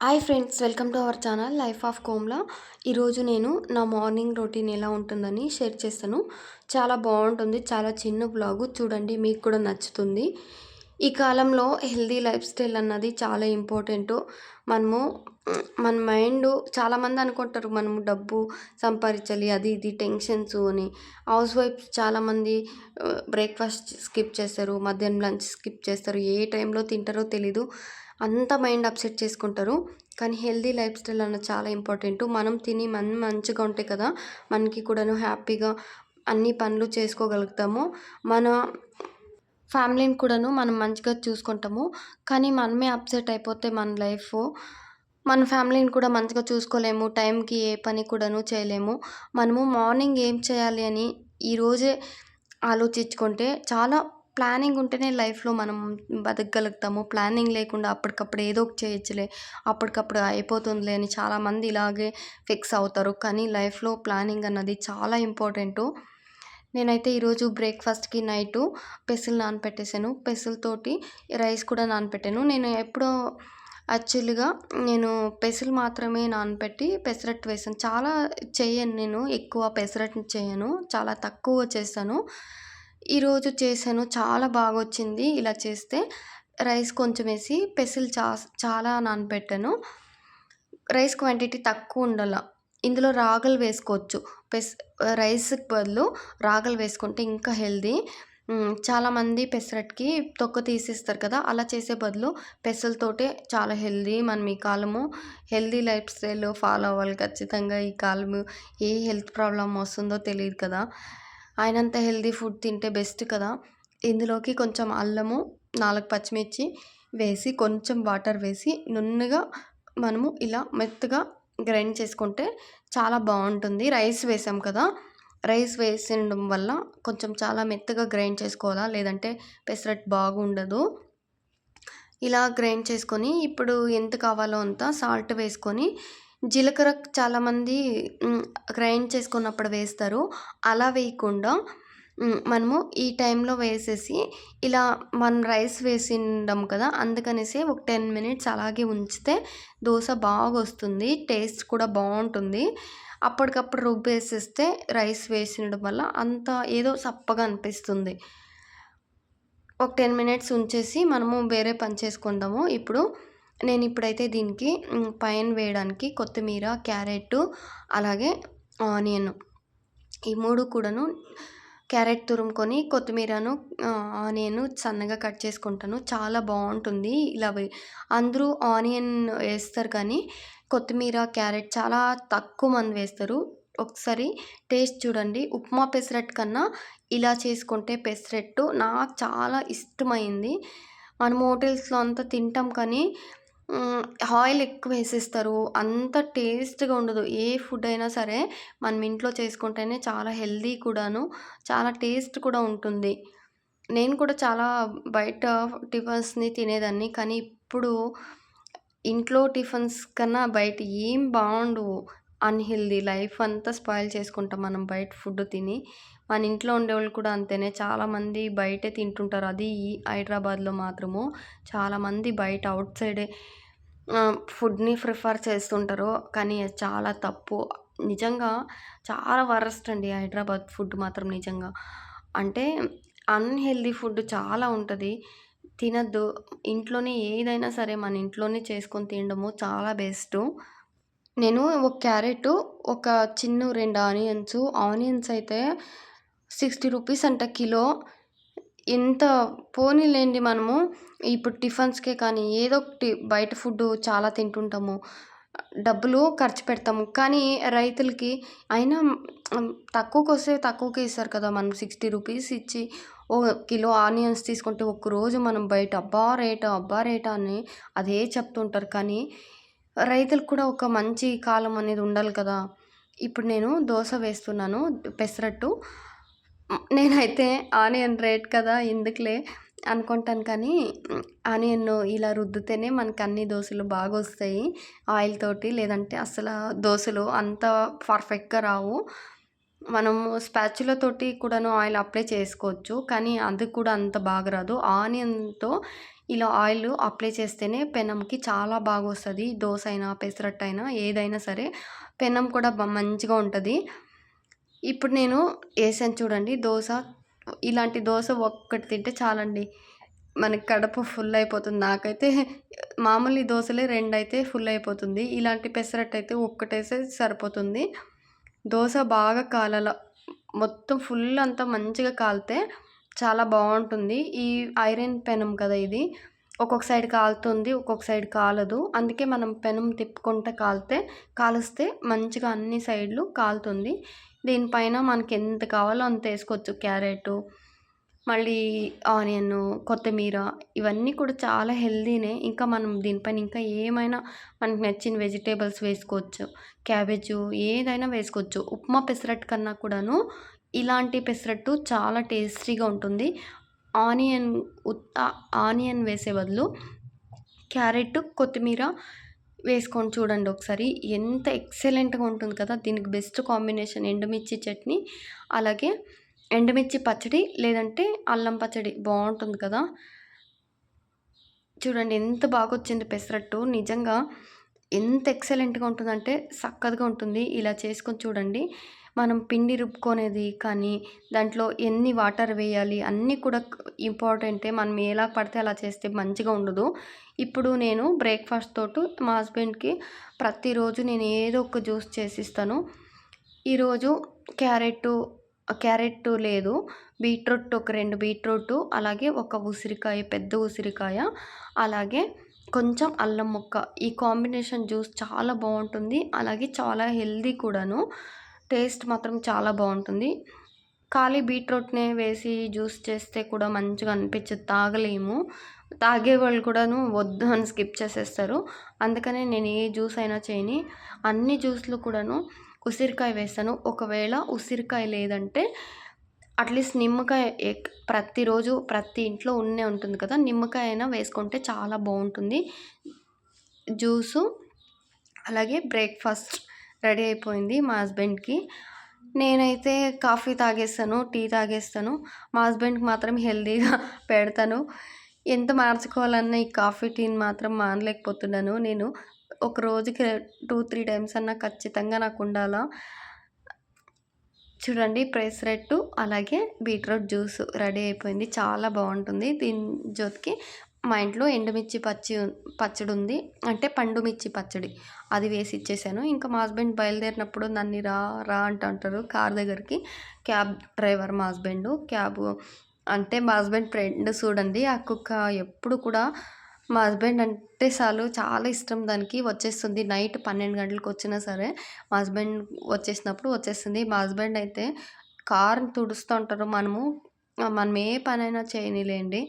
Hi friends, welcome to our channel life of Komla. ఈరోజు నేను నా మార్నింగ్ రొటీన్ ఎలా ఉంటుందని షేర్ చేస్తాను. చాలా బాగుంటుంది, చాలా చిన్న బ్లాగు, చూడండి మీకు కూడా నచ్చుతుంది. ఈ కాలంలో హెల్దీ లైఫ్ స్టైల్ అన్నది చాలా ఇంపార్టెంటు. మనము మన మైండ్ చాలామంది అనుకుంటారు మనము డబ్బు సంపాదించాలి అది ఇది టెన్షన్స్ అని. హౌస్ వైఫ్స్ చాలామంది బ్రేక్ఫాస్ట్ స్కిప్ చేస్తారు, మధ్యాహ్నం లంచ్ స్కిప్ చేస్తారు, ఏ టైంలో తింటారో తెలీదు, అంత మైండ్ అప్సెట్ చేసుకుంటారు. కానీ హెల్దీ లైఫ్ స్టైల్ అన్నది చాలా ఇంపార్టెంటు. మనం తిని మంచిగా ఉంటే కదా మనకి కూడాను హ్యాపీగా అన్ని పనులు చేసుకోగలుగుతాము. మన ఫ్యామిలీని కూడాను మనం మంచిగా చూసుకుంటాము. కానీ మనమే అప్సెట్ అయిపోతే మన ఫ్యామిలీని కూడా మంచిగా చూసుకోలేము. టైంకి ఏ పని కూడాను చేయలేము. మనము మార్నింగ్ ఏం చేయాలి అని ఈరోజే ఆలోచించుకుంటే, చాలా ప్లానింగ్ ఉంటేనే లైఫ్లో మనం బతకగలుగుతాము. ప్లానింగ్ లేకుండా అప్పటికప్పుడు ఏదో ఒకటి చేయొచ్చులే, అప్పటికప్పుడు అయిపోతుందిలే అని చాలామంది ఇలాగే ఫిక్స్ అవుతారు. కానీ లైఫ్లో ప్లానింగ్ అన్నది చాలా ఇంపార్టెంటు. నేనైతే ఈరోజు బ్రేక్ఫాస్ట్కి నైటు పెసలు నానపెట్టేసాను. పెసలతోటి రైస్ కూడా నానపెట్టాను. యాక్చువల్గా నేను పెసలు మాత్రమే నానపెట్టి పెసరట్టు వేసాను. చాలా చేయను, నేను ఎక్కువ పెసరట్టు చేయను, చాలా తక్కువ చేస్తాను. ఈరోజు చేశాను, చాలా బాగా వచ్చింది. ఇలా చేస్తే రైస్ కొంచెం వేసి పెసలు చాలా నానపెట్టాను. రైస్ క్వాంటిటీ తక్కువ ఉండాల. ఇందులో రాగులు వేసుకోవచ్చు. రైస్కి బదులు రాగులు వేసుకుంటే ఇంకా హెల్దీ. చాలామంది పెసరట్టుకి తొక్క తీసేస్తారు కదా, అలా చేసే బదులు పెసలతోటే చాలా హెల్దీ. మనం ఈ కాలము హెల్దీ లైఫ్ స్టైల్ ఫాలో అవ్వాలి ఖచ్చితంగా. ఈ కాలము ఏ హెల్త్ ప్రాబ్లం వస్తుందో తెలియదు కదా, అయినంత హెల్దీ ఫుడ్ తింటే బెస్ట్ కదా. ఇందులోకి కొంచెం అల్లము, 4 పచ్చిమిర్చి వేసి, కొంచెం వాటర్ వేసి నున్నగా మనము ఇలా మెత్తగా గ్రైండ్ చేసుకుంటే చాలా బాగుంటుంది. రైస్ వేసాం కదా, రైస్ వేసడం వల్ల కొంచెం చాలా మెత్తగా గ్రైండ్ చేసుకోవాలా, లేదంటే పెసరట్టు బాగుండదు. ఇలా గ్రైండ్ చేసుకొని ఇప్పుడు ఎంత కావాలో అంత సాల్ట్ వేసుకొని, జీలకర్ర చాలామంది గ్రైండ్ చేసుకున్నప్పుడు వేస్తారు, అలా వేయకుండా మనము ఈ టైంలో వేసేసి ఇలా మనం రైస్ వేసిండం కదా, అందుకనేసి ఒక 10 మినిట్స్ అలాగే ఉంచితే దోశ బాగా వస్తుంది, టేస్ట్ కూడా బాగుంటుంది. అప్పటికప్పుడు రుబ్బేసేస్తే రైస్ వేసినడం వల్ల అంత ఏదో సప్పగా అనిపిస్తుంది. ఒక 10 మినిట్స్ ఉంచేసి మనము వేరే పని చేసుకుందాము. ఇప్పుడైతే దీనికి పైన వేయడానికి కొత్తిమీర, క్యారెట్, అలాగే ఆనియన్, ఈ 3 కూడాను, క్యారెట్ తురుముకొని కొత్తిమీరను ఆనియన్ సన్నగా కట్ చేసుకుంటాను. చాలా బాగుంటుంది ఇలా అందరూ ఆనియన్ వేస్తారు కానీ కొత్తిమీర, క్యారెట్ చాలా తక్కువ మంది వేస్తారు. ఒకసారి టేస్ట్ చూడండి. ఉప్మా పెసరట్టు కన్నా ఇలా చేసుకుంటే పెసరట్టు నాకు చాలా ఇష్టమైంది. మనం హోటల్స్లో అంతా తింటాం కానీ ఆయిల్ ఎక్కువ వేసేస్తారు, అంత టేస్ట్గా ఉండదు. ఏ ఫుడ్ అయినా సరే మనం ఇంట్లో చేసుకుంటేనే చాలా హెల్దీ కూడాను, చాలా టేస్ట్ కూడా ఉంటుంది. నేను కూడా చాలా బయట టిఫిన్స్ని తినేదాన్ని, కానీ ఇప్పుడు ఇంట్లో టిఫిన్స్ కన్నా బయట ఏం బాగుండవు. అన్హెల్దీ లైఫ్ అంతా స్పాయిల్ చేసుకుంటాం మనం బయట ఫుడ్ తిని. మన ఇంట్లో ఉండేవాళ్ళు కూడా అంతేనే, చాలామంది బయటే తింటుంటారు. అది ఈ హైదరాబాద్లో మాత్రము చాలామంది బయట అవుట్ సైడే ఫుడ్ని ప్రిఫర్ చేస్తుంటారు, కానీ అది చాలా తప్పు. నిజంగా చాలా వరస్ట్ అండి హైదరాబాద్ ఫుడ్ మాత్రం. నిజంగా అంటే అన్హెల్దీ ఫుడ్ చాలా ఉంటుంది, తినద్దు. ఇంట్లోనే ఏదైనా సరే మన ఇంట్లోనే చేసుకొని తినడము చాలా బెస్టు. నేను ఒక క్యారెట్, ఒక చిన్న 2 ఆనియన్స్ అయితే 60 రూపీస్ అంట కిలో. ఎంత పోనీలేండి, మనము ఇప్పుడు టిఫిన్స్కే కానీ ఏదో ఒకటి బయట ఫుడ్ చాలా తింటుంటాము, డబ్బులు ఖర్చు పెడతాము. కానీ రైతులకి అయినా తక్కువకి వస్తే తక్కువకే ఇస్తారు కదా. మనం 60 రూపీస్ ఇచ్చి ఓ కిలో ఆనియన్స్ తీసుకుంటే ఒక్కరోజు మనం బయట అబ్బా రేటా అని అదే చెప్తుంటారు. కానీ రైతులకు కూడా ఒక మంచి కాలం అనేది ఉండాలి కదా. ఇప్పుడు నేను దోశ వేస్తున్నాను, పెసరట్టు. నేనైతే ఆనియన్ రేట్ కదా ఎందుకులే అనుకుంటాను, కానీ ఆనియన్ ఇలా రుద్దితేనే మనకు అన్ని దోశలు బాగా వస్తాయి ఆయిల్ తోటి, లేదంటే అసలు దోశలు అంత పర్ఫెక్ట్గా రావు. మనము స్పాచులా తోటి కూడాను ఆయిల్ అప్లై చేసుకోవచ్చు, కానీ అది కూడా అంత బాగా రాదు. ఆనియన్తో ఇలా ఆయిల్ అప్లై చేస్తేనే పెనంకి చాలా బాగా వస్తుంది. దోశ అయినా పెసరట్టు అయినా ఏదైనా సరే పెనం కూడా మంచిగా ఉంటుంది. ఇప్పుడు నేను వేసాను చూడండి దోశ. ఇలాంటి దోశ ఒక్కటి తింటే చాలండి, మనకి కడుపు ఫుల్ అయిపోతుంది. నాకైతే మామూలు దోశలే 2 అయితే ఫుల్ అయిపోతుంది. ఇలాంటి పెసరట్టు అయితే ఒక్కటేస్తే సరిపోతుంది. దోశ బాగా కాలాల, మొత్తం ఫుల్ అంతా మంచిగా కాలితే చాలా బాగుంటుంది. ఈ ఐరన్ పెనం కదా ఇది, ఒక్కొక్క సైడ్ కాలుతుంది, ఒక్కొక్క సైడ్ కాలదు. అందుకే మనం పెనం తిప్పుకుంటే కాలుస్తే మంచిగా అన్ని సైడ్లు కాలుతుంది. దీనిపైన మనకి ఎంత కావాలో అంత వేసుకోవచ్చు. క్యారెట్, మళ్ళీ ఆనియన్, కొత్తిమీర ఇవన్నీ కూడా చాలా హెల్తీనే. ఇంకా మనం దీనిపైన ఇంకా ఏమైనా మనకు నచ్చిన వెజిటేబుల్స్ వేసుకోవచ్చు. క్యాబేజు ఏదైనా వేసుకోవచ్చు. ఉప్మా పెసరట్టు కన్నా కూడాను ఇలాంటి పెసరట్టు చాలా టేస్టీగా ఉంటుంది. ఆనియన్ వేసే బదులు క్యారెట్, కొత్తిమీర వేసుకొని చూడండి ఒకసారి, ఎంత ఎక్సలెంట్గా ఉంటుంది కదా. దీనికి బెస్ట్ కాంబినేషన్ ఎండుమిర్చి చట్నీ, అలాగే ఎండుమిర్చి పచ్చడి, లేదంటే అల్లం పచ్చడి బాగుంటుంది కదా. చూడండి ఎంత బాగా వచ్చింది పెసరట్టు, నిజంగా ఎంత ఎక్సలెంట్గా ఉంటుందంటే చక్కగా ఉంటుంది. ఇలా చేసుకొని చూడండి. మనం పిండి రుబ్బుకునేది కానీ దాంట్లో ఎన్ని వాటర్ వేయాలి అన్నీ కూడా ఇంపార్టెంటే. మనం ఎలా పడితే అలా చేస్తే మంచిగా ఉండదు. ఇప్పుడు నేను బ్రేక్ఫాస్ట్ తోటి మా హస్బెండ్కి ప్రతిరోజు నేను ఏదో ఒక జ్యూస్ చేసిస్తాను. ఈరోజు క్యారెట్ లేదు, బీట్రూట్ ఒక 2 బీట్రూట్, అలాగే ఒక ఉసిరికాయ, పెద్ద ఉసిరికాయ, అలాగే కొంచెం అల్లం ముక్క. ఈ కాంబినేషన్ జ్యూస్ చాలా బాగుంటుంది. అలాగే చాలా హెల్దీ కూడాను. టేస్ట్ మాత్రం చాలా బాగుంటుంది. ఖాళీ బీట్రూట్నే వేసి జ్యూస్ చేస్తే కూడా మంచిగా అనిపించదు, తాగలేము. తాగేవాళ్ళు కూడాను వద్దు అని స్కిప్ చేసేస్తారు. అందుకనే నేను ఏ జ్యూస్ అయినా చేయని, అన్ని జ్యూస్లు కూడాను ఉసిరికాయ వేస్తాను. ఒకవేళ ఉసిరికాయ లేదంటే అట్లీస్ట్ నిమ్మకాయ, ప్రతిరోజు ప్రతి ఇంట్లో ఉంటుంది కదా, నిమ్మకాయ అయినా వేసుకుంటే చాలా బాగుంటుంది జ్యూసు. అలాగే బ్రేక్ఫాస్ట్ రెడీ అయిపోయింది మా హస్బెండ్కి. నేనైతే కాఫీ తాగేస్తాను, టీ తాగేస్తాను. మా హస్బెండ్కి మాత్రం హెల్తీగా పెడతాను. ఎంత మార్చుకోవాలన్నా ఈ కాఫీ టీని మాత్రం మానలేకపోతున్నాను నేను. ఒక రోజుకి 2-3 టైమ్స్ అన్నా ఖచ్చితంగా నాకు ఉండాలా. చూడండి పెసరట్టు అలాగే బీట్రూట్ జ్యూస్ రెడీ అయిపోయింది, చాలా బాగుంటుంది. దీని జొతికి మా ఇంట్లో ఎండుమిర్చి పచ్చడి ఉంది, అంటే పండు మిర్చి పచ్చడి, అది వేసి ఇచ్చేసాను. ఇంకా మా హస్బెండ్ బయలుదేరినప్పుడు నన్ను రా రా అంటారు కార్ దగ్గరికి. క్యాబ్ డ్రైవర్ మా హస్బెండ్. క్యాబ్ అంటే మా హస్బెండ్ ఫ్రెండ్ చూడండి. ఆ కుక్క ఎప్పుడు కూడా మా హస్బెండ్ అంటే చాలా ఇష్టం దానికి. వచ్చేస్తుంది నైట్ 12 గంటలకు వచ్చినా సరే మా హస్బెండ్ వచ్చేసినప్పుడు వచ్చేస్తుంది. మా హస్బెండ్ అయితే కార్ని తుడుస్తూ ఉంటారు. మనం ఏ పనైనా చేయనిలేండి,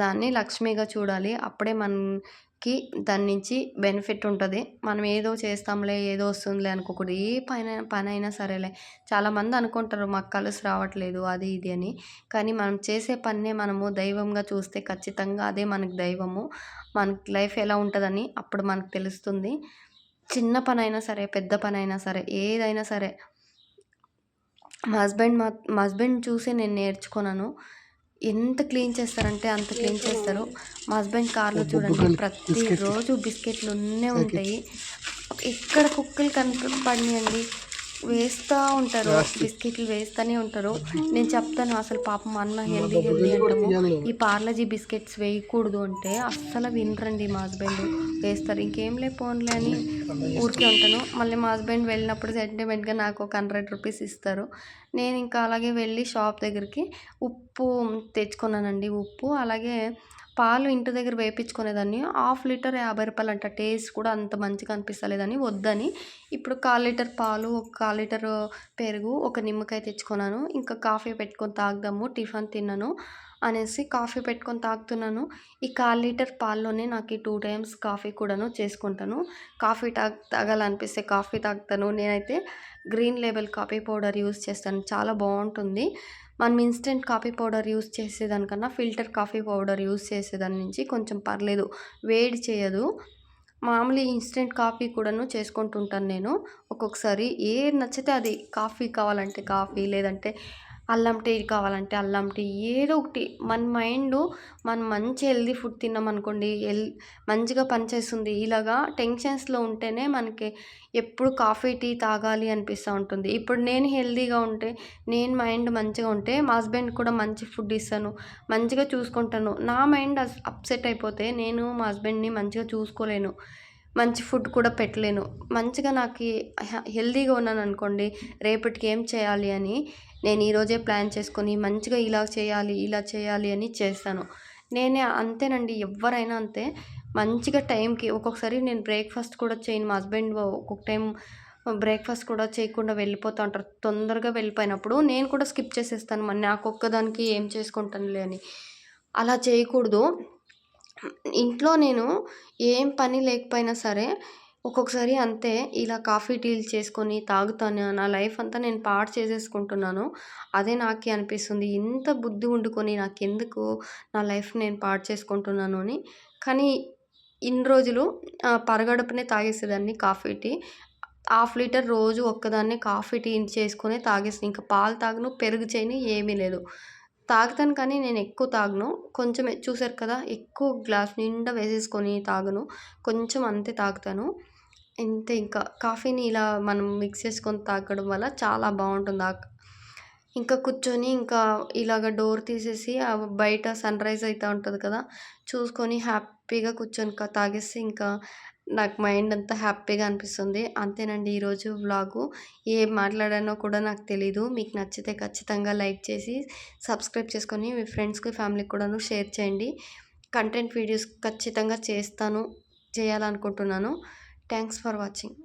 దాన్ని లక్ష్మిగా చూడాలి. అప్పుడే మనకి దాని నుంచి బెనిఫిట్ ఉంటుంది. మనం ఏదో చేస్తాంలే, ఏదో వస్తుందిలే అనుకోకూడదు. ఏ పనైనా సరేలే. చాలామంది అనుకుంటారు మాకు కలిసి రావట్లేదు అది ఇది అని. కానీ మనం చేసే పన్నే మనము దైవంగా చూస్తే ఖచ్చితంగా అదే మనకు దైవము. మనకి లైఫ్ ఎలా ఉంటుందని అప్పుడు మనకు తెలుస్తుంది. చిన్న పనైనా సరే, పెద్ద పనైనా సరే, ఏదైనా సరే మా హస్బెండ్ చూసి నేను నేర్చుకున్నాను. ఎంత క్లీన్ చేస్తారంటే అంత క్లీన్ చేస్తారు. మా హస్బెండ్ కార్లో చూడండి ప్రతిరోజు బిస్కెట్లు ఉంటాయి. ఎక్కడ కుక్కలు కనపడినాయండి వేస్తూ ఉంటారు, బిస్కెట్లు వేస్తూనే ఉంటారు. నేను చెప్తాను అసలు పాపం అన్న హెల్దీ అంటాము, ఈ పార్లజీ బిస్కెట్స్ వేయకూడదు అంటే అస్సలు వినరండి. మా హస్బెండ్ వేస్తారు, ఇంకేం లేకపోన్లే అని ఊరికే ఉంటాను. మళ్ళీ మా హస్బెండ్ వెళ్ళినప్పుడు సెంటిమెంట్గా నాకు ఒక 100 రూపీస్ ఇస్తారు. నేను ఇంకా అలాగే వెళ్ళి షాప్ దగ్గరికి ఉప్పు తెచ్చుకున్నానండి. ఉప్పు అలాగే పాలు ఇంటి దగ్గర వేయించుకునేదాన్ని. 1/2 లీటర్ 50 రూపాయలు అంట. టేస్ట్ కూడా అంత మంచిగా అనిపిస్తలేదని వద్దని ఇప్పుడు 1/4 లీటర్ పాలు, ఒక 1/4 లీటర్ పెరుగు, ఒక నిమ్మకాయ తెచ్చుకున్నాను. ఇంకా కాఫీ పెట్టుకొని తాగుదాము, టిఫిన్ తిన్నాను అనేసి కాఫీ పెట్టుకొని తాగుతున్నాను. ఈ 1/4 లీటర్ పాల్లోనే నాకు 2 టైమ్స్ కాఫీ కూడాను చేసుకుంటాను. కాఫీ తాగాలనిపిస్తే కాఫీ తాగుతాను. నేనైతే green label coffee powder use చేస్తాను, చాలా బాగుంటుంది. మనం ఇన్స్టెంట్ కాఫీ పౌడర్ యూస్ చేసేదానికన్నా ఫిల్టర్ కాఫీ పౌడర్ యూస్ చేసేదాని నుంచి కొంచెం పర్లేదు, వేడి చేయదు. మామూలు ఇన్స్టెంట్ కాఫీ కూడాను చేసుకుంటుంటాను నేను. ఒక్కొక్కసారి ఏది నచ్చితే అది, కాఫీ కావాలంటే కాఫీ, లేదంటే అల్లం టీ కావాలంటే అల్లం టీ ఏదో ఒకటి మన మైండు మనం మంచి హెల్తీ ఫుడ్ తిన్నామనుకోండి మంచిగా పనిచేస్తుంది. ఇలాగా టెన్షన్స్‌లో ఉంటేనే మనకి ఎప్పుడు కాఫీ, టీ తాగాలి అనిపిస్తా ఉంటుంది. ఇప్పుడు నేను హెల్తీగా ఉంటే, నేను మైండ్ మంచిగా ఉంటే మా హస్బెండ్‌కి కూడా మంచి ఫుడ్ ఇస్తాను. మంచిగా చూసుకుంటాను. నా మైండ్ అప్‌సెట్ అయిపోతే నేను మా హస్బెండ్‌ని మంచిగా చూసుకోలేను. మంచి ఫుడ్ కూడా పెట్టలేను. మంచిగా నాకి హెల్తీగా ఉన్నాననుకోండి, రేపటికి ఏం చేయాలి అని నేను ఈరోజే ప్లాన్ చేసుకొని మంచిగా ఇలా చేయాలి, ఇలా చేయాలి అని చేస్తాను. నేనే అంతేనండి, ఎవ్వరైనా అంతే. మంచిగా టైంకి ఒక్కొక్కసారి నేను బ్రేక్‌ఫాస్ట్ కూడా చేయను. మా హస్బెండ్ ఒక్కొక్క టైం బ్రేక్‌ఫాస్ట్ కూడా చేయకుండా వెళ్ళిపోతా ఉంటారు. తొందరగా వెళ్ళిపోయినప్పుడు నేను కూడా స్కిప్ చేసేస్తాను. మరి నాకొక్కదానికి ఏం చేసుకుంటానులే అని. అలా చేయకూడదు. ఇంట్లో నేను ఏం పని లేకపోయినా సరే, ఒక్కొక్కసారి అంతే ఇలా కాఫీ, టీలు చేసుకొని తాగుతాను. నా లైఫ్ అంతా నేను పాడు చేసేసుకుంటున్నాను. అదే నాకే అనిపిస్తుంది. ఇంత బుద్ధి ఉండుకొని నాకెందుకు నా లైఫ్ నేను పాడు చేసుకుంటున్నాను అని. కానీ ఇన్ని రోజులు పరగడుపునే తాగేసేదాన్ని కాఫీ, టీ. హాఫ్ లీటర్ రోజు ఒక్కదాన్నే కాఫీ, టీ చేసుకొనే తాగేస్తా. ఇంక పాలు తాగను, పెరుగు చేయను, ఏమీ లేదు. తాగుతాను కానీ నేనెక్కువ తాగను. కొంచెమే చూసారు కదా! ఎక్కువ గ్లాస్ నిండా వేసేసుకొని తాగను. కొంచెం అంతే తాగుతాను. ఇంతే ఇంకా. కాఫీని ఇలా మనం మిక్స్ చేసుకొని తాగడం వల్ల చాలా బావుంటుంది. ఇంకా కూర్చొని ఇంకా ఇలాగ డోర్ తీసేసి బయట సన్‌రైజ్ అయితా ఉంటది కదా! చూసుకొని హ్యాపీగా కూర్చొని తాగేస్తే ఇంకా నాకు మైండ్ అంతా హ్యాపీగా అనిపిస్తుంది. అంతేనండి ఈరోజు వ్లాగు. ఏం మాట్లాడానో కూడా నాకు తెలీదు. మీకు నచ్చితే ఖచ్చితంగా లైక్ చేసి, సబ్స్క్రైబ్ చేసుకొని మీ ఫ్రెండ్స్‌కి, ఫ్యామిలీకి కూడాను షేర్ చేయండి. కంటెంట్ వీడియోస్ ఖచ్చితంగా చేయాలనుకుంటున్నాను. Thanks for watching.